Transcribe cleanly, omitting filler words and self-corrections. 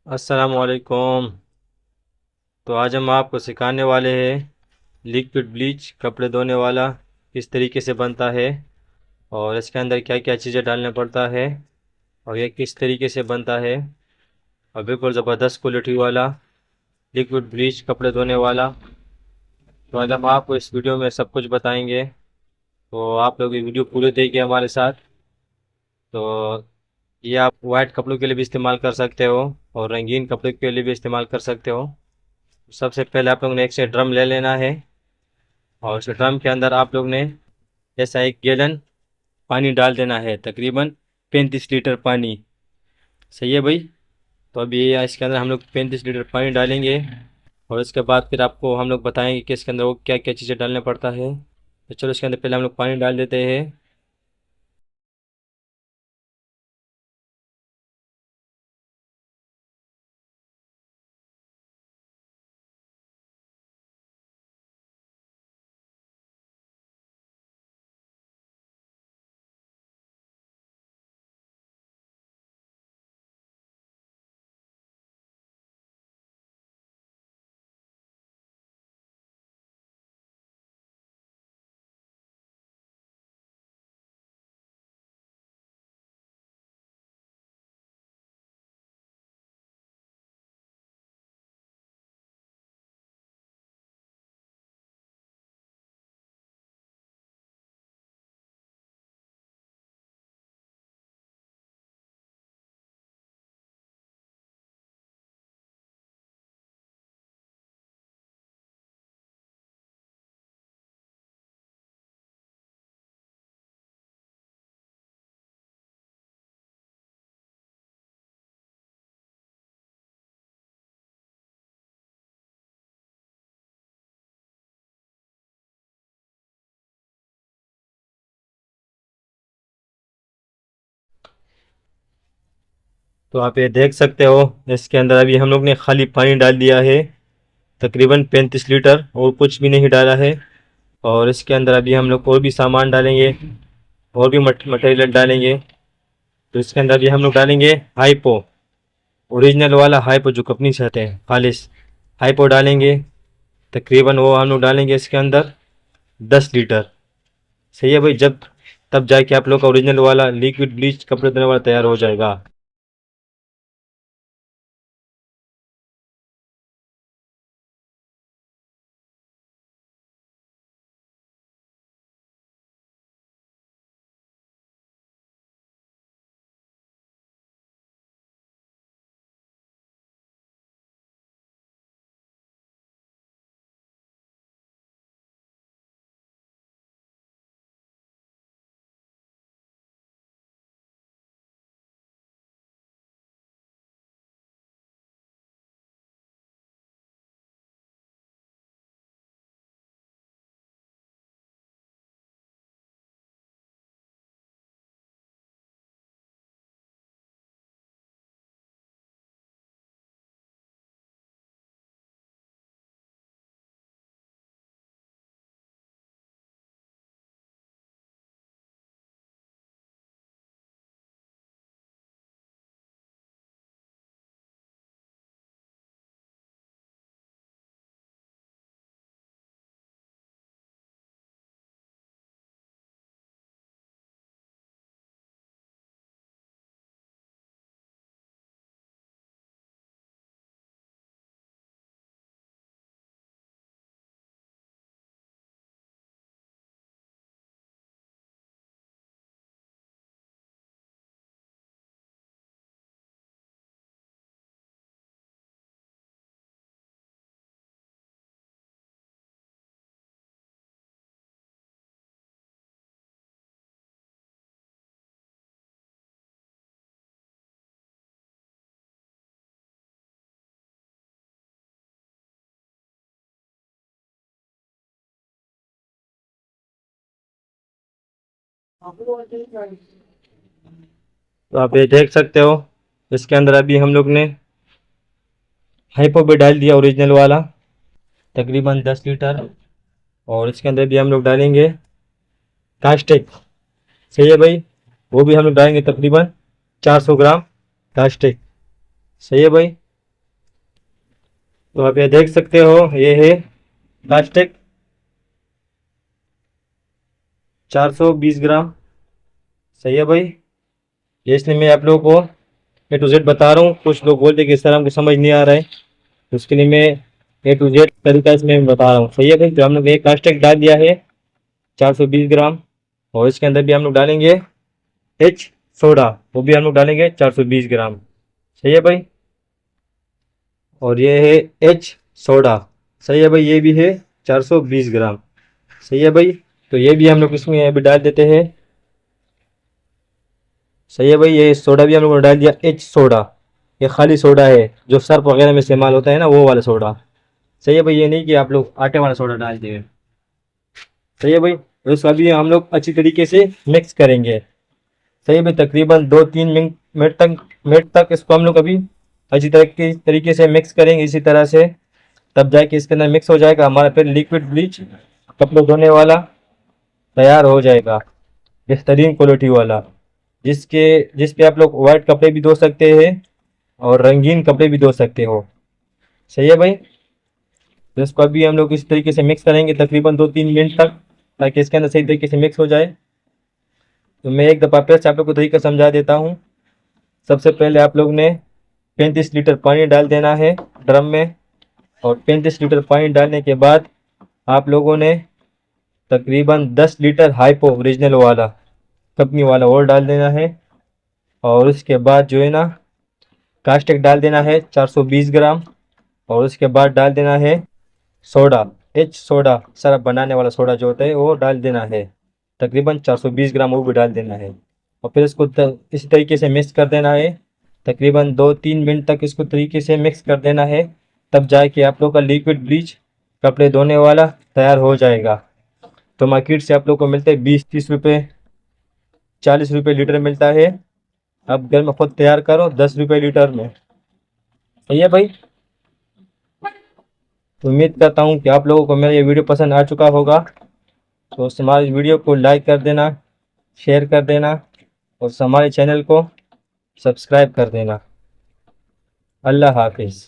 अस्सलामुअलैकुम। तो आज हम आपको सिखाने वाले हैं लिक्विड ब्लीच कपड़े धोने वाला किस तरीके से बनता है और इसके अंदर क्या क्या चीज़ें डालना पड़ता है और ये किस तरीके से बनता है। और बिल्कुल ज़बरदस्त क्वालिटी वाला लिक्विड ब्लीच कपड़े धोने वाला। तो आज हम आपको इस वीडियो में सब कुछ बताएंगे, तो आप लोग ये वीडियो पूरे देखिए हमारे साथ। तो ये आप वाइट कपड़ों के लिए भी इस्तेमाल कर सकते हो और रंगीन कपड़े के लिए भी इस्तेमाल कर सकते हो। सबसे पहले आप लोग ने एक से ड्रम ले लेना है और उस ड्रम के अंदर आप लोग ने ऐसा 1 गैलन पानी डाल देना है, तकरीबन 35 लीटर पानी। सही है भाई। तो अभी ये इसके अंदर हम लोग 35 लीटर पानी डालेंगे और इसके बाद फिर आपको हम लोग बताएंगे कि इसके अंदर वो क्या क्या चीज़ें डालना पड़ता है। तो चलो इसके अंदर पहले हम लोग पानी डाल देते हैं। तो आप ये देख सकते हो इसके अंदर अभी हम लोग ने खाली पानी डाल दिया है, तकरीबन 35 लीटर, और कुछ भी नहीं डाला है। और इसके अंदर अभी हम लोग और भी सामान डालेंगे और भी मटेरियल डालेंगे। तो इसके अंदर अभी हम लोग डालेंगे हाइपो, ओरिजिनल वाला हाइपो जो कंपनी से आते हैं, खालिश हाइपो डालेंगे। तकरीबन वो हम लोग डालेंगे इसके अंदर 10 लीटर। सही है भाई। जब तब जाके आप लोग का ओरिजिनल वाला लिक्विड ब्लीच कपड़े धोने वाला तैयार हो जाएगा। तो आप ये देख सकते हो इसके अंदर अभी हम लोग ने हाइपो भी डाल दिया ओरिजिनल वाला, तकरीबन 10 लीटर। और इसके अंदर भी हम लोग डालेंगे कास्टिक। सही है भाई। वो भी हम लोग डालेंगे तकरीबन 400 ग्राम कास्टिक। सही है भाई। तो आप ये देख सकते हो, ये है कास्टेक 420 ग्राम। सही है भाई। ये इसलिए मैं आप लोगों को A to Z बता रहा हूँ। कुछ लोग बोलते हैं कि सर हमको समझ नहीं आ रहा है, तो उसके लिए मैं A to Z तरीका इसमें बता रहा हूँ। सही है भाई। तो हम लोग एक कास्टेक डाल दिया है 420 ग्राम, और इसके अंदर भी हम लोग डालेंगे एच सोडा, वो भी हम लोग डालेंगे 420 ग्राम। सही है भाई। और ये है एच सोडा। सही है भाई, ये भी है 420 ग्राम। सही है भाई। तो ये भी हम लोग इसमें अभी डाल देते हैं। सही है भाई। ये सोडा भी हम लोगों ने डाल दिया, एच सोडा। ये खाली सोडा है जो सर्फ वगैरह में इस्तेमाल होता है ना, वो वाला सोडा। सही है भाई, ये नहीं कि आप लोग आटे वाला सोडा डाल दिए। सही है भाई। तो इसको अभी हम लोग अच्छी तरीके से मिक्स करेंगे। सही है भाई। तकरीबन 2-3 मिनट तक इसको हम लोग अभी अच्छी तरीके से मिक्स करेंगे इसी तरह से। तब जाके इसके अंदर मिक्स हो जाएगा हमारा फिर लिक्विड ब्लीच कपड़े धोने वाला तैयार हो जाएगा, बेहतरीन क्वालिटी वाला, जिस पे आप लोग वाइट कपड़े भी धो सकते हैं और रंगीन कपड़े भी धो सकते हो। सही है भाई। तो इसको अभी हम लोग इस तरीके से मिक्स करेंगे तकरीबन 2-3 मिनट तक, ताकि इसके अंदर सही तरीके से मिक्स हो जाए। तो मैं एक दफ़ा फिर से आप लोग को तरीका समझा देता हूँ। सबसे पहले आप लोग ने 35 लीटर पानी डाल देना है ड्रम में, और 35 लीटर पानी डालने के बाद आप लोगों ने तकरीबन 10 लीटर हाइपो ओरिजिनल वाला कंपनी वाला और डाल देना है। और उसके बाद जो है ना, कास्टेक डाल देना है 420 ग्राम। और उसके बाद डाल देना है सोडा, एच सोडा, सरफ बनाने वाला सोडा जो होता है वो डाल देना है, तकरीबन 420 ग्राम वो भी डाल देना है। और फिर इसको इसी तरीके से मिक्स कर देना है। तकरीबन 2-3 मिनट तक इसको तरीके से मिक्स कर देना है। तब जाके आप लोग का लिक्विड ब्लीच कपड़े धोने वाला तैयार हो जाएगा। तो मार्केट से आप लोग को मिलते हैं 20-30 रुपये, 40 रुपये लीटर मिलता है। अब घर में खुद तैयार करो 10 रुपये लीटर में। सही है भाई। तो उम्मीद करता हूँ कि आप लोगों को मेरा ये वीडियो पसंद आ चुका होगा। तो हमारे वीडियो को लाइक कर देना, शेयर कर देना, और हमारे चैनल को सब्सक्राइब कर देना। अल्लाह हाफिज़।